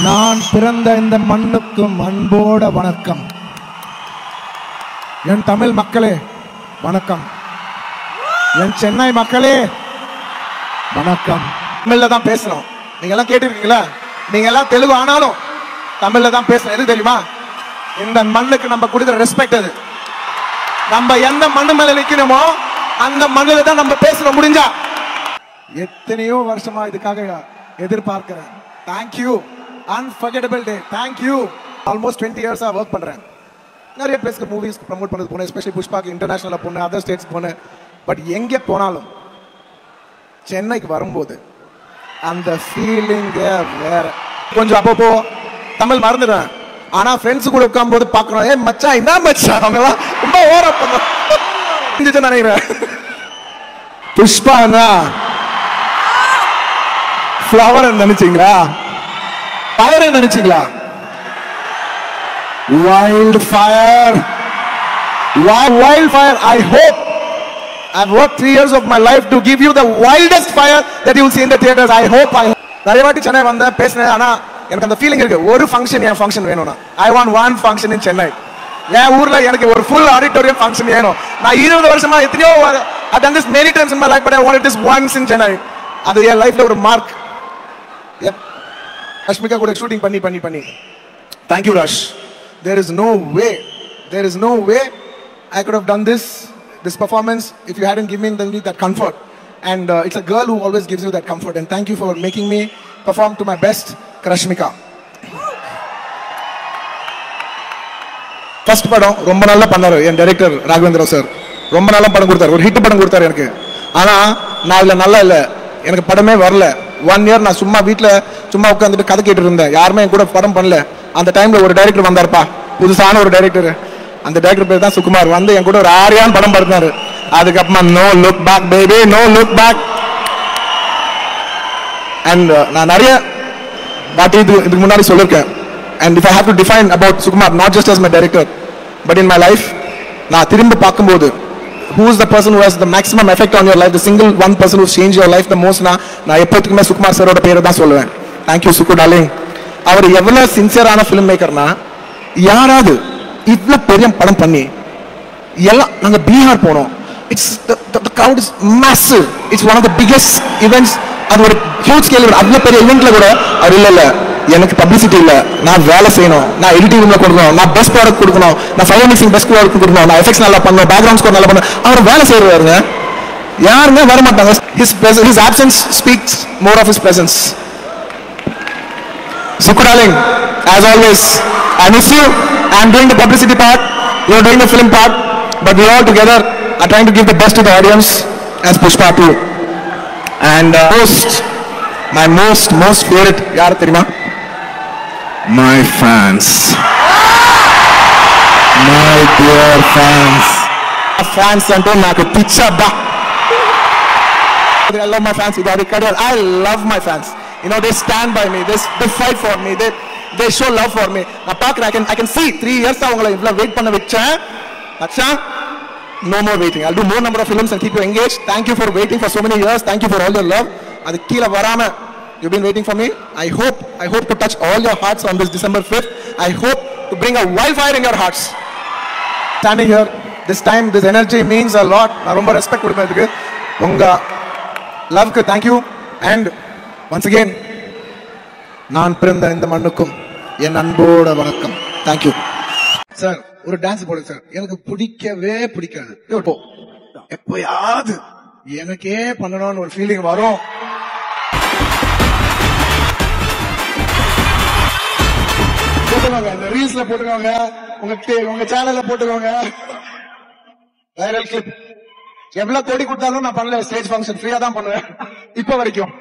நான் பிறந்த இந்த மண்ணுக்கும் அன்போட வணக்கம். என் தமிழ் மக்களே வணக்கம். என் சென்னை மக்களே வணக்கம். தமிழ்ல தான் பேசுறோம். நீங்க எல்லாம் கேட்டிருக்கீங்களா? நீங்க எல்லாம் தெலுங்கு ஆனாலும் தமிழ்ல தான் பேசுறோம். எது தெரியுமா? இந்த மண்ணுக்கு நம்ம கொடுக்கிற ரெஸ்பெக்ட். அது நம்ம எந்த மண்ணு மேல நிக்கணுமோ அந்த மண்ணில தான் நம்ம பேசுறோம். முடிஞ்சா எத்தனையோ வருஷமா இதுக்காக எதிர்பார்க்கிறேன். Thank you. Unforgettable day. Thank you. Almost 20 years I work பண்றேன். நிறைய பேருக்கு மூவிஸ் ப்ரோமோட் பண்ணது போனேன். எஸ்பெஷலி புஷ்பாக்கு இன்டர்நேஷனல்ல போனேன், அதர் ஸ்டேட்ஸ் போனேன். பட் எங்கே போனாலும் சென்னைக்கு வரும்போது அந்த ஃபீலிங் வேற. கொஞ்சம் அப்பப்போ தமிழ் மறந்துடுறேன். ஆனா ஃப்ரெண்ட்ஸ் கூட உட்காரும்போது பார்க்கறோம், ஏ மச்சான் என்ன மச்சான் அவங்கலாம் ரொம்ப ஓவரா பண்ணுறேன் நினைக்கிறேன். புஷ்பானா ஃப்ளவர் நினைச்சீங்களா? ஃபயர் நினைச்சீங்களா? Wild fire. I hope I've worked 3 years of my life to give you the wildest fire that you will see in the theaters. I hope. நிறைய வாட்டி சென்னை வந்த பேசினேன். ஆனா எனக்கு அந்த ஃபீலிங் இருக்கு, ஒரு ஃபங்க்ஷன் என் ஃபங்க்ஷன் வேணும்னா I want one function in Chennai. என் ஊர்ல எனக்கு ஒரு ஃபுல் ஆடிட்டோரியம் ஃபங்க்ஷன் வேணும். நான் 20 வருஷமா எத்தனையோ I've done this many times in my life, but I wanted this once in Chennai. அது என் லைஃப்ல ஒரு மார்க். Rashmika கூட ஷூட்டிங் பண்ணி thank you Rash. There is no way I could have done this performance if you hadn't given me that comfort. And it's a girl who always gives you that comfort, and thank you for making me perform to my best. Rashmika first படம் ரொம்ப நல்லா பண்ணாரு என் director Raghavendra sir. ரொம்ப நல்லா படம் கொடுத்தாரு, ஒரு hit படம் கொடுத்தாரு எனக்கு. ஆனா நான் இதுல நல்லா இல்ல, எனக்கு படமே வரல. 1 year நான் சும்மா வீட்டுல சும்மா உட்காந்துட்டு கதை கேட்டு இருந்தேன். யாருமே என் கூட படம் பண்ணல. அந்த டைம்ல ஒரு டைரக்டர் வந்தாருப்பா, புதுசான ஒரு டைரக்டர். அந்த டைரக்டர் பேர் தான் சுகுமார். வந்து என் கூட ஒரு ஆரியான படம் பார்த்தாரு. அதுக்கப்புறமா no look back baby, no look back. And நான் நிறைய வாட்டி இதுக்கு முன்னாடி சொல்லிருக்கேன். And if I have to define about Sukumar, not just as my director but in my life, நான் திரும்ப பார்க்கும்போது who is the person who has the maximum effect on your life, the single one person who's changed your life the most, நான் எப்போதுக்குமே சுகுமார் சாரோட பேரை தான் சொல்லுவேன். Thank you Sukhu darling. அவர் எவ்வளவு சின்சியரான film மேக்கர்னா, யாராவது இவ்வளவு பெரிய படம் பண்ணி எல்லாம் நாங்க பீகார் போனோம். It's the crowd is massive. It's one of the biggest events. அது ஒரு ஹியூஜ் ஸ்கேல். அவ்வளவு பெரிய ஈவென்ட்ல கூட அவர் இல்ல எனக்கு பப்ளிசிட்டி இல்ல, நான் வேலை செய்யணும், நான் எடிட்டிங் ரூம்ல கொடுக்கணும், நான் பெஸ்ட் ப்ராடக்ட் கொடுக்கணும், நான் ஃபைனல் மிக்சிங் பெஸ்ட் ப்ராடக்ட் கொடுக்கணும், நான் எஃபெக்ட்ஸ் நல்லா பண்ணணும், பேக்ரவுண்ட் ஸ்கோர் நல்லா பண்ணணும். அவர் வேலை செய்யறாருங்க. யாருமே வர மாட்டாங்க. his absence speaks more of his presence. Suku darling, as always, I miss you. I'm doing the publicity part, you're doing the film part, but we all together are trying to give the best to the audience as Pushpa 2. And my most favorite, yaar theriyuma? My fans, my dear fans. Fans ante naaku picha ba. I love my fans. I love my fans. You know, they stand by me, they fight for me, they show love for me. நான் பார்க்கிறேன், I can see 3 years அவங்களை இவ்வளவு wait பண்ண வச்சேன். அச்சா, no more waiting. I'll do more number of films and keep you engaged. Thank you for waiting for so many years. Thank you for all your love. அது கீழ வராம you've been waiting for me. I hope to touch all your hearts on this December 5th. I hope to bring a wildfire in your hearts. Standing here this time, this energy means a lot. நான் ரொம்ப respect கொடுப்பேன் இதுக்கு. உங்க லவ்க்கு thank you. And once again, நான் பிறந்த இந்த மண்ணுக்கும் என் அன்போட வணக்கம். Thank you sir. ஒரு டான்ஸ் போடுங்க சார். எனக்கு பிடிக்கவே பிடிக்காது. எப்பயாவது எனக்கே பண்ணணும்னு ஒரு ஃபீலிங் வரும். போட்டுக்கோங்க, இந்த ரீல்ஸ்ல போட்டுக்கோங்க, உங்க சேனல்ல போட்டுக்கோங்க. Viral clip. எவ்வளவு கோடி கொடுத்தாலும் நான் பண்ணல. ஸ்டேஜ் ஃபங்க்ஷன் ஃப்ரீயா தான் பண்ணுவேன் இப்ப வரைக்கும்.